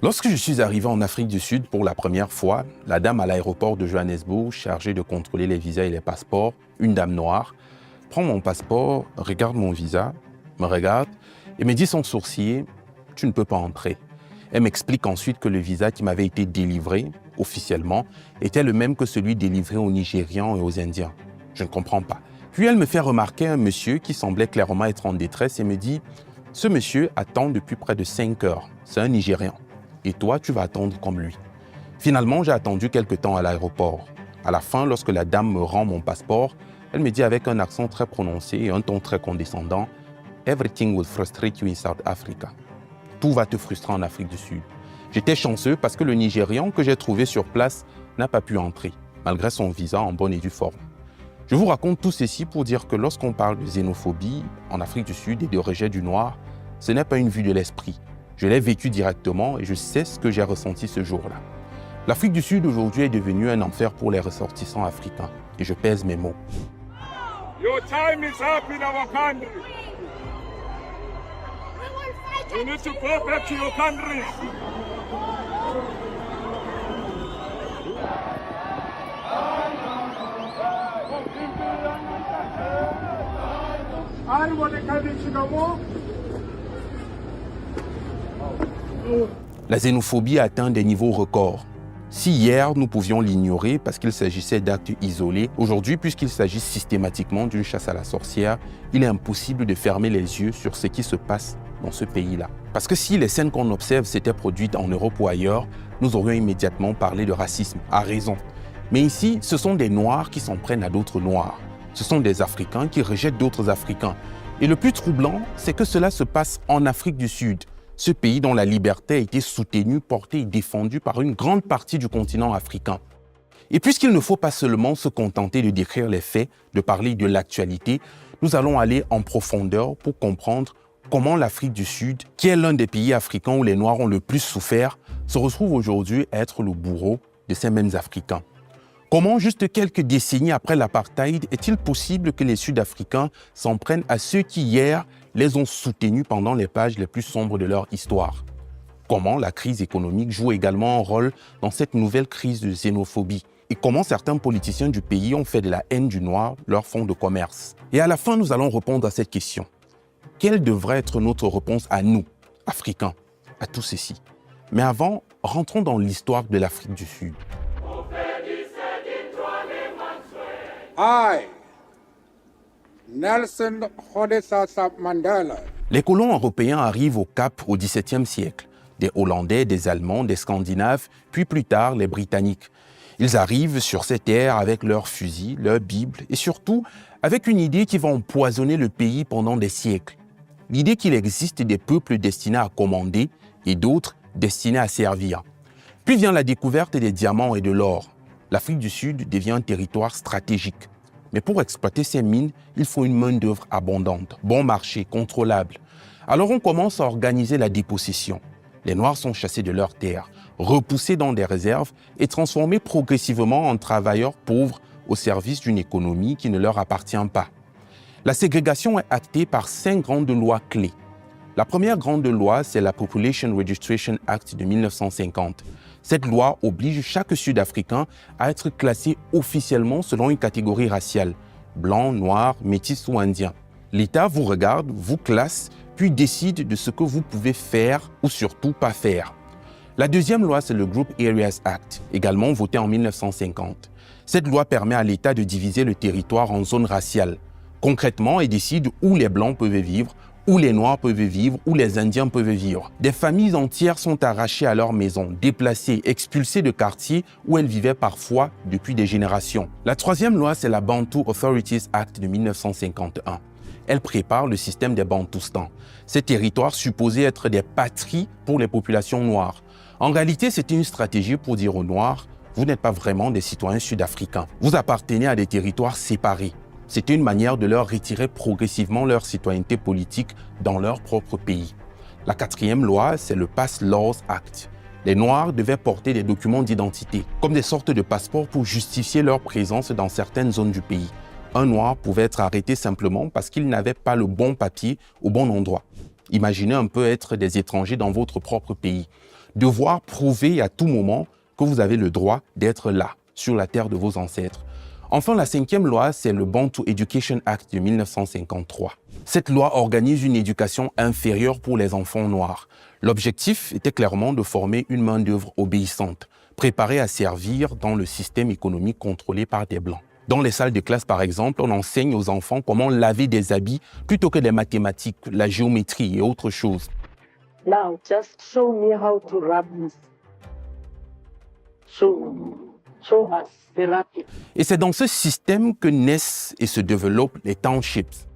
Lorsque je suis arrivé en Afrique du Sud pour la première fois, la dame à l'aéroport de Johannesburg, chargée de contrôler les visas et les passeports, une dame noire, prend mon passeport, regarde mon visa, me regarde et me dit sans sourciller « Tu ne peux pas entrer ». Elle m'explique ensuite que le visa qui m'avait été délivré, officiellement, était le même que celui délivré aux Nigérians et aux Indiens. Je ne comprends pas. Puis elle me fait remarquer un monsieur qui semblait clairement être en détresse et me dit « Ce monsieur attend depuis près de 5 heures, c'est un Nigérian. Et toi, tu vas attendre comme lui. » Finalement, j'ai attendu quelque temps à l'aéroport. À la fin, lorsque la dame me rend mon passeport, elle me dit avec un accent très prononcé et un ton très condescendant « Everything will frustrate you in South Africa. » Tout va te frustrer en Afrique du Sud. J'étais chanceux parce que le Nigérian que j'ai trouvé sur place n'a pas pu entrer, malgré son visa en bonne et due forme. Je vous raconte tout ceci pour dire que lorsqu'on parle de xénophobie en Afrique du Sud et de rejet du noir, ce n'est pas une vue de l'esprit. Je l'ai vécu directement et je sais ce que j'ai ressenti ce jour-là. L'Afrique du Sud aujourd'hui est devenue un enfer pour les ressortissants africains. Et je pèse mes mots. Your time is up in our country. You need to go back to your country. La xénophobie a atteint des niveaux records. Si hier, nous pouvions l'ignorer parce qu'il s'agissait d'actes isolés, aujourd'hui, puisqu'il s'agit systématiquement d'une chasse à la sorcière, il est impossible de fermer les yeux sur ce qui se passe dans ce pays-là. Parce que si les scènes qu'on observe s'étaient produites en Europe ou ailleurs, nous aurions immédiatement parlé de racisme, à raison. Mais ici, ce sont des Noirs qui s'en prennent à d'autres Noirs. Ce sont des Africains qui rejettent d'autres Africains. Et le plus troublant, c'est que cela se passe en Afrique du Sud. Ce pays dont la liberté a été soutenue, portée et défendue par une grande partie du continent africain. Et puisqu'il ne faut pas seulement se contenter de décrire les faits, de parler de l'actualité, nous allons aller en profondeur pour comprendre comment l'Afrique du Sud, qui est l'un des pays africains où les Noirs ont le plus souffert, se retrouve aujourd'hui à être le bourreau de ces mêmes Africains. Comment, juste quelques décennies après l'apartheid, est-il possible que les Sud-Africains s'en prennent à ceux qui, hier, les ont soutenus pendant les pages les plus sombres de leur histoire? Comment la crise économique joue également un rôle dans cette nouvelle crise de xénophobie? Et comment certains politiciens du pays ont fait de la haine du noir leur fonds de commerce? Et à la fin, nous allons répondre à cette question. Quelle devrait être notre réponse à nous, Africains, à tout ceci? Mais avant, rentrons dans l'histoire de l'Afrique du Sud. I, Nelson Rhodesasa Mandela. Les colons européens arrivent au Cap au XVIIe siècle. Des Hollandais, des Allemands, des Scandinaves, puis plus tard les Britanniques. Ils arrivent sur ces terres avec leurs fusils, leurs Bibles et surtout avec une idée qui va empoisonner le pays pendant des siècles. L'idée qu'il existe des peuples destinés à commander et d'autres destinés à servir. Puis vient la découverte des diamants et de l'or. L'Afrique du Sud devient un territoire stratégique. Mais pour exploiter ces mines, il faut une main-d'œuvre abondante, bon marché, contrôlable. Alors on commence à organiser la dépossession. Les Noirs sont chassés de leurs terres, repoussés dans des réserves et transformés progressivement en travailleurs pauvres au service d'une économie qui ne leur appartient pas. La ségrégation est actée par 5 grandes lois clés. La première grande loi, c'est la Population Registration Act de 1950. Cette loi oblige chaque Sud-Africain à être classé officiellement selon une catégorie raciale, blanc, noir, métis ou indien. L'État vous regarde, vous classe, puis décide de ce que vous pouvez faire ou surtout pas faire. La deuxième loi, c'est le Group Areas Act, également voté en 1950. Cette loi permet à l'État de diviser le territoire en zones raciales. Concrètement, elle décide où les Blancs peuvent vivre, où les Noirs peuvent vivre, où les Indiens peuvent vivre. Des familles entières sont arrachées à leur maison, déplacées, expulsées de quartiers où elles vivaient parfois depuis des générations. La troisième loi, c'est la Bantu Authorities Act de 1951. Elle prépare le système des Bantoustans. Ces territoires supposés être des patries pour les populations noires. En réalité, c'était une stratégie pour dire aux Noirs, vous n'êtes pas vraiment des citoyens sud-africains. Vous appartenez à des territoires séparés. C'était une manière de leur retirer progressivement leur citoyenneté politique dans leur propre pays. La quatrième loi, c'est le Pass Laws Act. Les Noirs devaient porter des documents d'identité, comme des sortes de passeports pour justifier leur présence dans certaines zones du pays. Un Noir pouvait être arrêté simplement parce qu'il n'avait pas le bon papier au bon endroit. Imaginez un peu être des étrangers dans votre propre pays. Devoir prouver à tout moment que vous avez le droit d'être là, sur la terre de vos ancêtres. Enfin, la 5e loi, c'est le Bantu Education Act de 1953. Cette loi organise une éducation inférieure pour les enfants noirs. L'objectif était clairement de former une main-d'œuvre obéissante, préparée à servir dans le système économique contrôlé par des Blancs. Dans les salles de classe, par exemple, on enseigne aux enfants comment laver des habits plutôt que les mathématiques, la géométrie et autres choses. Now, just show me how to wrap this. Show us the wrapping. Et c'est dans ce système que naissent et se développent les townships.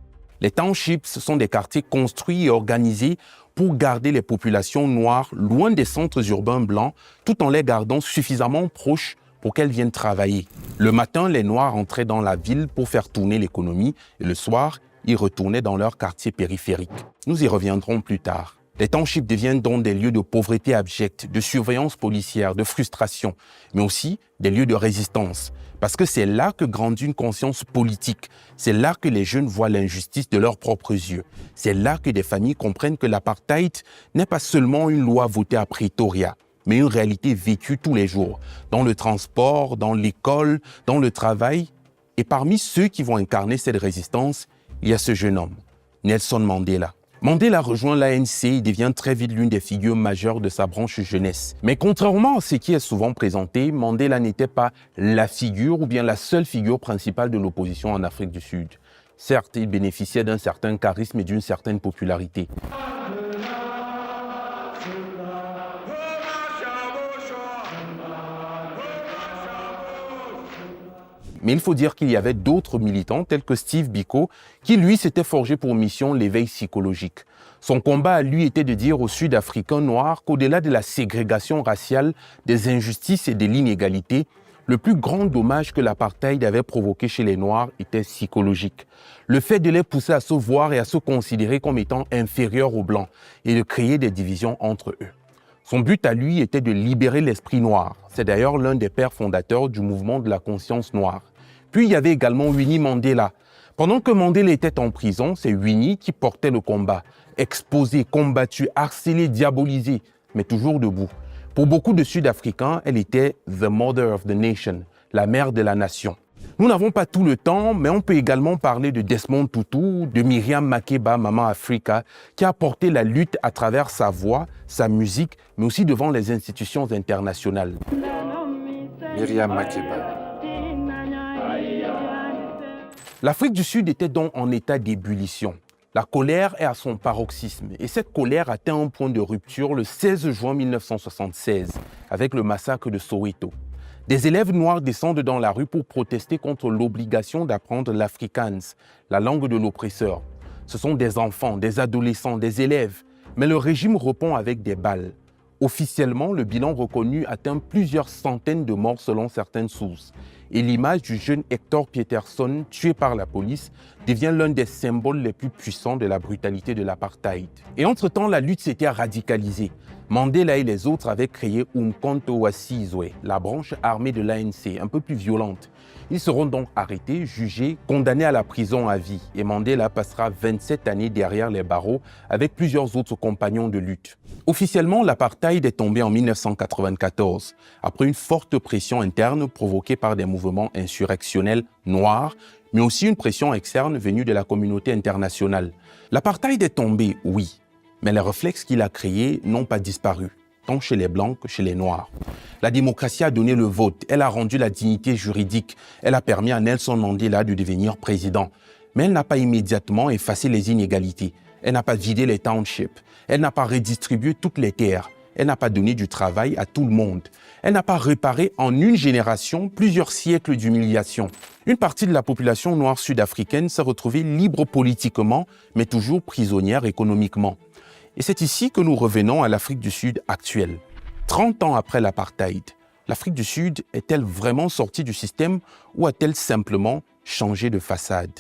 Les townships sont des quartiers construits et organisés pour garder les populations noires loin des centres urbains blancs, tout en les gardant suffisamment proches pour qu'elles viennent travailler. Le matin, les Noirs entraient dans la ville pour faire tourner l'économie et le soir, ils retournaient dans leur quartier périphérique. Nous y reviendrons plus tard. Les townships deviennent donc des lieux de pauvreté abjecte, de surveillance policière, de frustration, mais aussi des lieux de résistance. Parce que c'est là que grandit une conscience politique. C'est là que les jeunes voient l'injustice de leurs propres yeux. C'est là que des familles comprennent que l'apartheid n'est pas seulement une loi votée à Pretoria, mais une réalité vécue tous les jours, dans le transport, dans l'école, dans le travail. Et parmi ceux qui vont incarner cette résistance, il y a ce jeune homme, Nelson Mandela. Mandela rejoint l'ANC et devient très vite l'une des figures majeures de sa branche jeunesse. Mais contrairement à ce qui est souvent présenté, Mandela n'était pas la figure ou bien la seule figure principale de l'opposition en Afrique du Sud. Certes, il bénéficiait d'un certain charisme et d'une certaine popularité. Mais il faut dire qu'il y avait d'autres militants, tels que Steve Biko, qui lui s'était forgé pour mission l'éveil psychologique. Son combat à lui était de dire aux Sud-Africains noirs qu'au-delà de la ségrégation raciale, des injustices et de l'inégalité, le plus grand dommage que l'apartheid avait provoqué chez les Noirs était psychologique. Le fait de les pousser à se voir et à se considérer comme étant inférieurs aux Blancs et de créer des divisions entre eux. Son but à lui était de libérer l'esprit noir. C'est d'ailleurs l'un des pères fondateurs du mouvement de la conscience noire. Puis il y avait également Winnie Mandela. Pendant que Mandela était en prison, c'est Winnie qui portait le combat. Exposée, combattue, harcelée, diabolisée, mais toujours debout. Pour beaucoup de Sud-Africains, elle était « the mother of the nation », la mère de la nation. Nous n'avons pas tout le temps, mais on peut également parler de Desmond Tutu, de Miriam Makeba, Maman Africa, qui a porté la lutte à travers sa voix, sa musique, mais aussi devant les institutions internationales. Miriam Makeba. L'Afrique du Sud était donc en état d'ébullition. La colère est à son paroxysme et cette colère atteint un point de rupture le 16 juin 1976 avec le massacre de Soweto. Des élèves noirs descendent dans la rue pour protester contre l'obligation d'apprendre l'afrikaans, la langue de l'oppresseur. Ce sont des enfants, des adolescents, des élèves, mais le régime répond avec des balles. Officiellement, le bilan reconnu atteint plusieurs centaines de morts selon certaines sources. Et l'image du jeune Hector Peterson, tué par la police, devient l'un des symboles les plus puissants de la brutalité de l'apartheid. Et entre-temps, la lutte s'était radicalisée. Mandela et les autres avaient créé Umkhonto wa Sizwe, la branche armée de l'ANC, un peu plus violente. Ils seront donc arrêtés, jugés, condamnés à la prison à vie. Et Mandela passera 27 années derrière les barreaux avec plusieurs autres compagnons de lutte. Officiellement, l'apartheid est tombé en 1994, après une forte pression interne provoquée par des mouvements insurrectionnels noirs, mais aussi une pression externe venue de la communauté internationale. L'apartheid est tombé, oui, mais les réflexes qu'il a créés n'ont pas disparu, tant chez les Blancs que chez les Noirs. La démocratie a donné le vote, elle a rendu la dignité juridique, elle a permis à Nelson Mandela de devenir président. Mais elle n'a pas immédiatement effacé les inégalités, elle n'a pas vidé les townships, elle n'a pas redistribué toutes les terres, elle n'a pas donné du travail à tout le monde. Elle n'a pas réparé en une génération plusieurs siècles d'humiliation. Une partie de la population noire sud-africaine s'est retrouvée libre politiquement, mais toujours prisonnière économiquement. Et c'est ici que nous revenons à l'Afrique du Sud actuelle. 30 ans après l'apartheid, l'Afrique du Sud est-elle vraiment sortie du système ou a-t-elle simplement changé de façade ?